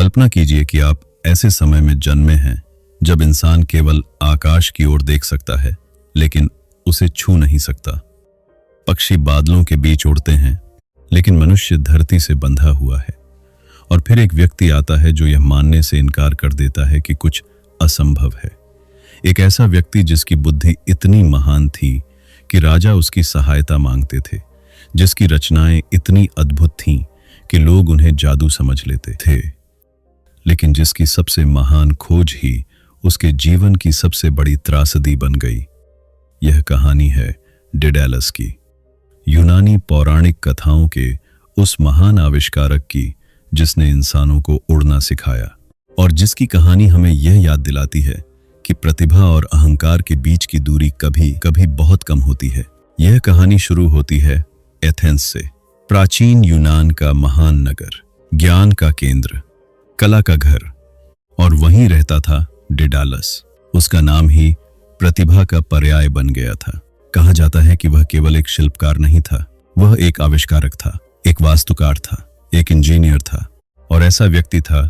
कल्पना कीजिए कि आप ऐसे समय में जन्मे हैं जब इंसान केवल आकाश की ओर देख सकता है लेकिन उसे छू नहीं सकता। पक्षी बादलों के बीच उड़ते हैं लेकिन मनुष्य धरती से बंधा हुआ है। और फिर एक व्यक्ति आता है जो यह मानने से इनकार कर देता है कि कुछ असंभव है। एक ऐसा व्यक्ति जिसकी बुद्धि इतनी महान थी कि राजा उसकी सहायता मांगते थे, जिसकी रचनाएं इतनी अद्भुत थीं कि लोग उन्हें जादू समझ लेते थे, लेकिन जिसकी सबसे महान खोज ही उसके जीवन की सबसे बड़ी त्रासदी बन गई। यह कहानी है डेडालस की, यूनानी पौराणिक कथाओं के उस महान आविष्कारक की जिसने इंसानों को उड़ना सिखाया और जिसकी कहानी हमें यह याद दिलाती है कि प्रतिभा और अहंकार के बीच की दूरी कभी कभी बहुत कम होती है। यह कहानी शुरू होती है एथेंस से, प्राचीन यूनान का महान नगर, ज्ञान का केंद्र, कला का घर, और वहीं रहता था डेडालस। उसका नाम ही प्रतिभा का पर्याय बन गया था। कहा जाता है कि वह केवल एक शिल्पकार नहीं था, वह एक आविष्कारक था, एक वास्तुकार था, एक इंजीनियर था और ऐसा व्यक्ति था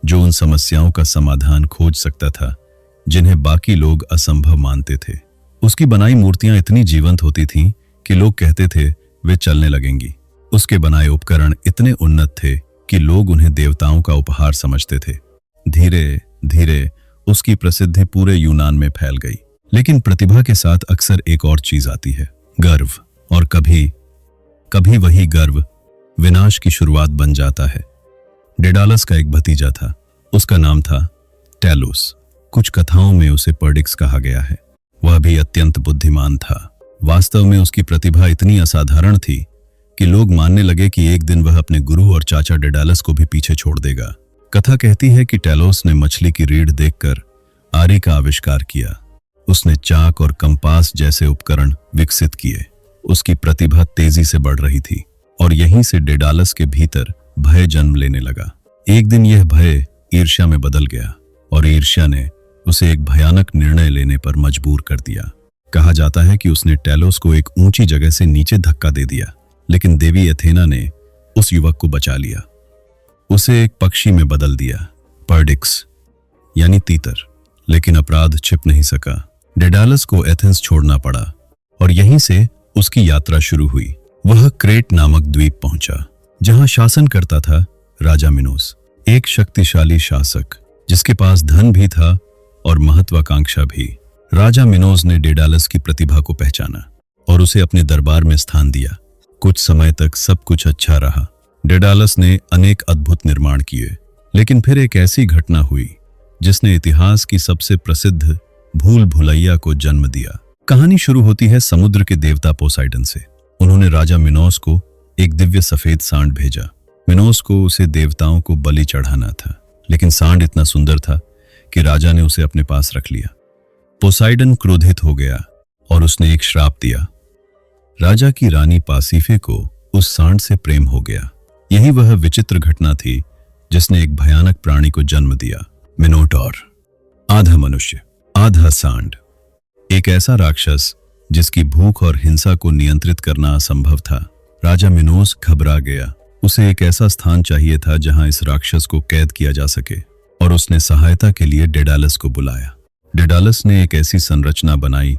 जो उन समस्याओं का समाधान खोज सकता था जिन्हें बाकी लोग असंभव मानते थे। उसकी बनाई मूर्तियां इतनी जीवंत होती थीं कि लोग कहते थे वे चलने लगेंगी। उसके बनाए उपकरण इतने उन्नत थे कि लोग उन्हें देवताओं का उपहार समझते थे। धीरे धीरे उसकी प्रसिद्धि पूरे यूनान में फैल गई। लेकिन प्रतिभा के साथ अक्सर एक और चीज आती है, गर्व, और कभी कभी वही गर्व विनाश की शुरुआत बन जाता है। डेडालस का एक भतीजा था, उसका नाम था टेलोस। कुछ कथाओं में उसे पर्डिक्स कहा गया है। वह भी अत्यंत बुद्धिमान था। वास्तव में उसकी प्रतिभा इतनी असाधारण थी कि लोग मानने लगे कि एक दिन वह अपने गुरु और चाचा डेडालस को भी पीछे छोड़ देगा। कथा कहती है कि टेलोस ने मछली की रीढ़ देखकर आरी का आविष्कार किया। उसने चाक और कंपास जैसे उपकरण विकसित किए। उसकी प्रतिभा तेजी से बढ़ रही थी और यहीं से डेडालस के भीतर भय जन्म लेने लगा। एक दिन यह भय ईर्ष्या में बदल गया और ईर्ष्या ने उसे एक भयानक निर्णय लेने पर मजबूर कर दिया। कहा जाता है कि उसने टेलोस को एक ऊंची जगह से नीचे धक्का दे दिया, लेकिन देवी एथेना ने उस युवक को बचा लिया। उसे एक पक्षी में बदल दिया, पर्डिक्स यानी तीतर। लेकिन अपराध छिप नहीं सका। डेडालस को एथेंस छोड़ना पड़ा और यहीं से उसकी यात्रा शुरू हुई। वह क्रेट नामक द्वीप पहुंचा जहां शासन करता था राजा मिनोस, एक शक्तिशाली शासक जिसके पास धन भी था और महत्वाकांक्षा भी। राजा मिनोस ने डेडालस की प्रतिभा को पहचाना और उसे अपने दरबार में स्थान दिया। कुछ समय तक सब कुछ अच्छा रहा। डेडालस ने अनेक अद्भुत निर्माण किए, लेकिन फिर एक ऐसी घटना हुई जिसने इतिहास की सबसे प्रसिद्ध भूल भुलैया को जन्म दिया। कहानी शुरू होती है समुद्र के देवता पोसाइडन से। उन्होंने राजा मिनोस को एक दिव्य सफेद सांड भेजा। मिनोस को उसे देवताओं को बलि चढ़ाना था, लेकिन सांड इतना सुंदर था कि राजा ने उसे अपने पास रख लिया। पोसाइडन क्रोधित हो गया और उसने एक श्राप दिया। राजा की रानी पासीफे को उस सांड से प्रेम हो गया। यही वह विचित्र घटना थी जिसने एक भयानक प्राणी को जन्म दिया, मिनोटॉर, आधा मनुष्य आधा सांड। एक ऐसा राक्षस जिसकी भूख और हिंसा को नियंत्रित करना असंभव था। राजा मिनोस घबरा गया। उसे एक ऐसा स्थान चाहिए था जहां इस राक्षस को कैद किया जा सके और उसने सहायता के लिए डेडालस को बुलाया। डेडालस ने एक ऐसी संरचना बनाई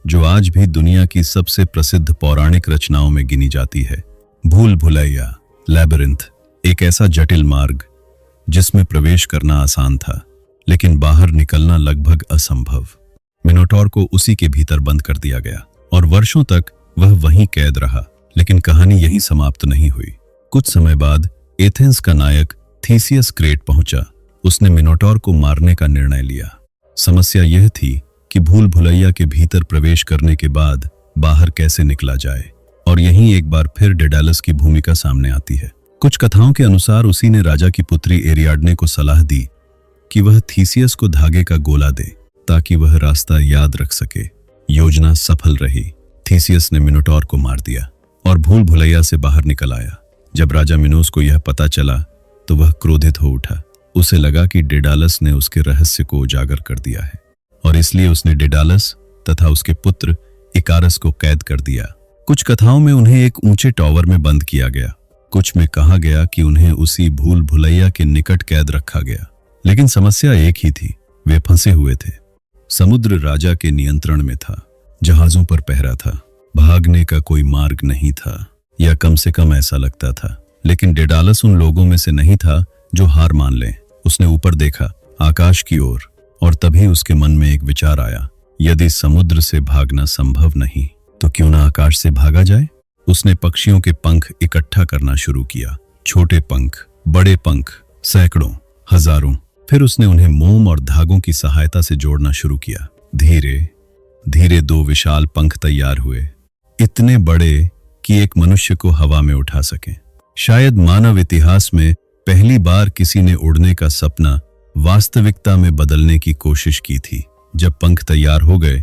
जो आज भी दुनिया की सबसे प्रसिद्ध पौराणिक रचनाओं में गिनी जाती है, भूल भुलैया, लैबिरिंथ। एक ऐसा जटिल मार्ग जिसमें प्रवेश करना आसान था लेकिन बाहर निकलना लगभग असंभव। मिनोटॉर को उसी के भीतर बंद कर दिया गया और वर्षों तक वह वहीं कैद रहा। लेकिन कहानी यहीं समाप्त नहीं हुई। कुछ समय बाद एथेंस का नायक थीसियस क्रेट पहुंचा। उसने मिनोटॉर को मारने का निर्णय लिया। समस्या यह थी कि भूल भुलैया के भीतर प्रवेश करने के बाद बाहर कैसे निकला जाए, और यहीं एक बार फिर डेडालस की भूमिका सामने आती है। कुछ कथाओं के अनुसार उसी ने राजा की पुत्री एरियाडने को सलाह दी कि वह थीसियस को धागे का गोला दे ताकि वह रास्ता याद रख सके। योजना सफल रही। थीसियस ने मिनोटॉर को मार दिया और भूल भुलैया से बाहर निकल आया। जब राजा मिनोस को यह पता चला तो वह क्रोधित हो उठा। उसे लगा कि डेडालस ने उसके रहस्य को उजागर कर दिया है और इसलिए उसने डेडालस तथा उसके पुत्र इकारस को कैद कर दिया। कुछ कथाओं में उन्हें एक ऊंचे टॉवर में बंद किया गया कुछ में कहा गया कि उन्हें उसी भूल भुलैया के निकट कैद रखा गया, लेकिन समस्या एक ही थी, वे फंसे हुए थे। समुद्र राजा के नियंत्रण में था, जहाजों पर पहरा था, भागने का कोई मार्ग नहीं था, या कम से कम ऐसा लगता था। लेकिन डेडालस उन लोगों में से नहीं था जो हार मान लें। उसने ऊपर देखा, आकाश की ओर, और तभी उसके मन में एक विचार आया, यदि समुद्र से भागना संभव नहीं तो क्यों ना आकाश से भागा जाए। उसने पक्षियों के पंख इकट्ठा करना शुरू किया, छोटे पंख, बड़े पंख, सैकड़ों, हजारों। फिर उसने उन्हें मोम और धागों की सहायता से जोड़ना शुरू किया। धीरे धीरे 2 विशाल पंख तैयार हुए, इतने बड़े कि एक मनुष्य को हवा में उठा सके। शायद मानव इतिहास में पहली बार किसी ने उड़ने का सपना वास्तविकता में बदलने की कोशिश की थी। जब पंख तैयार हो गए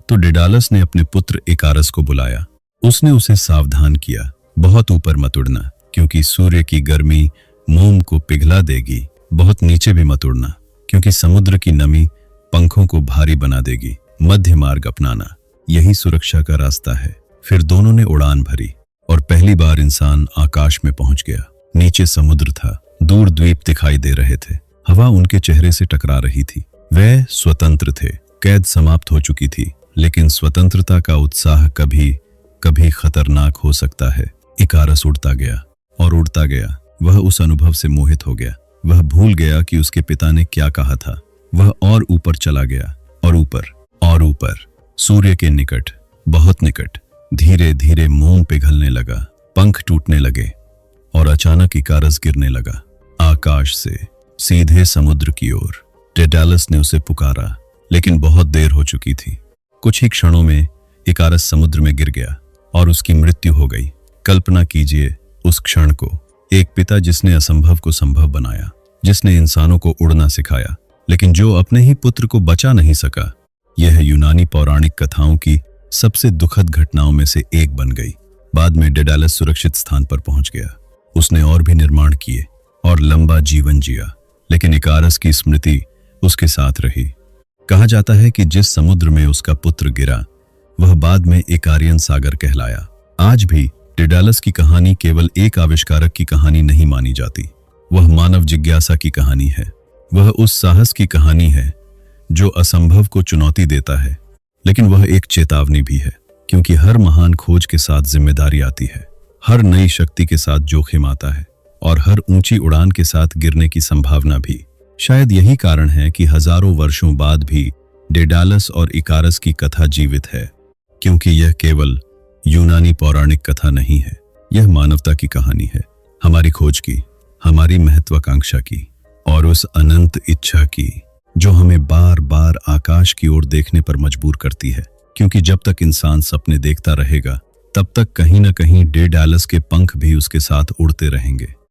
तो डेडालस ने अपने पुत्र इकारस को बुलाया। उसने उसे सावधान किया, बहुत ऊपर मत उड़ना, क्योंकि सूर्य की गर्मी मोम को पिघला देगी। बहुत नीचे भी मत उड़ना, क्योंकि समुद्र की नमी पंखों को भारी बना देगी। मध्य मार्ग अपनाना, यही सुरक्षा का रास्ता है। फिर दोनों ने उड़ान भरी और पहली बार इंसान आकाश में पहुंच गया। नीचे समुद्र था, दूर द्वीप दिखाई दे रहे थे, हवा उनके चेहरे से टकरा रही थी। वे स्वतंत्र थे, कैद समाप्त हो चुकी थी, लेकिन स्वतंत्रता का उत्साह कभी कभी खतरनाक हो सकता है। इकारस उड़ता गया और उड़ता गया। वह उस अनुभव से मोहित हो गया। वह भूल गया कि उसके पिता ने क्या कहा था। वह और ऊपर चला गया, और ऊपर और ऊपर, सूर्य के निकट, बहुत निकट। धीरे धीरे मोम पिघलने लगा, पंख टूटने लगे, और अचानक इकारस गिरने लगा, आकाश से सीधे समुद्र की ओर। डेडालस ने उसे पुकारा, लेकिन बहुत देर हो चुकी थी। कुछ ही क्षणों में इकारस समुद्र में गिर गया और उसकी मृत्यु हो गई। कल्पना कीजिए उस क्षण को, एक पिता जिसने असंभव को संभव बनाया, जिसने इंसानों को उड़ना सिखाया, लेकिन जो अपने ही पुत्र को बचा नहीं सका। यह यूनानी पौराणिक कथाओं की सबसे दुखद घटनाओं में से एक बन गई। बाद में डेडालस सुरक्षित स्थान पर पहुंच गया। उसने और भी निर्माण किए और लंबा जीवन जिया, लेकिन इकारस की स्मृति उसके साथ रही। कहा जाता है कि जिस समुद्र में उसका पुत्र गिरा, वह बाद में इकारियन सागर कहलाया। आज भी डेडालस की कहानी केवल एक आविष्कारक की कहानी नहीं मानी जाती। वह मानव जिज्ञासा की कहानी है। वह उस साहस की कहानी है जो असंभव को चुनौती देता है, लेकिन वह एक चेतावनी भी है, क्योंकि हर महान खोज के साथ जिम्मेदारी आती है, हर नई शक्ति के साथ जोखिम आता है, और हर ऊंची उड़ान के साथ गिरने की संभावना भी। शायद यही कारण है कि हजारों वर्षों बाद भी डेडालस और इकारस की कथा जीवित है, क्योंकि यह केवल यूनानी पौराणिक कथा नहीं है, यह मानवता की कहानी है, हमारी खोज की, हमारी महत्वाकांक्षा की, और उस अनंत इच्छा की जो हमें बार बार आकाश की ओर देखने पर मजबूर करती है। क्योंकि जब तक इंसान सपने देखता रहेगा, तब तक कहीं न कहीं डेडालस के पंख भी उसके साथ उड़ते रहेंगे।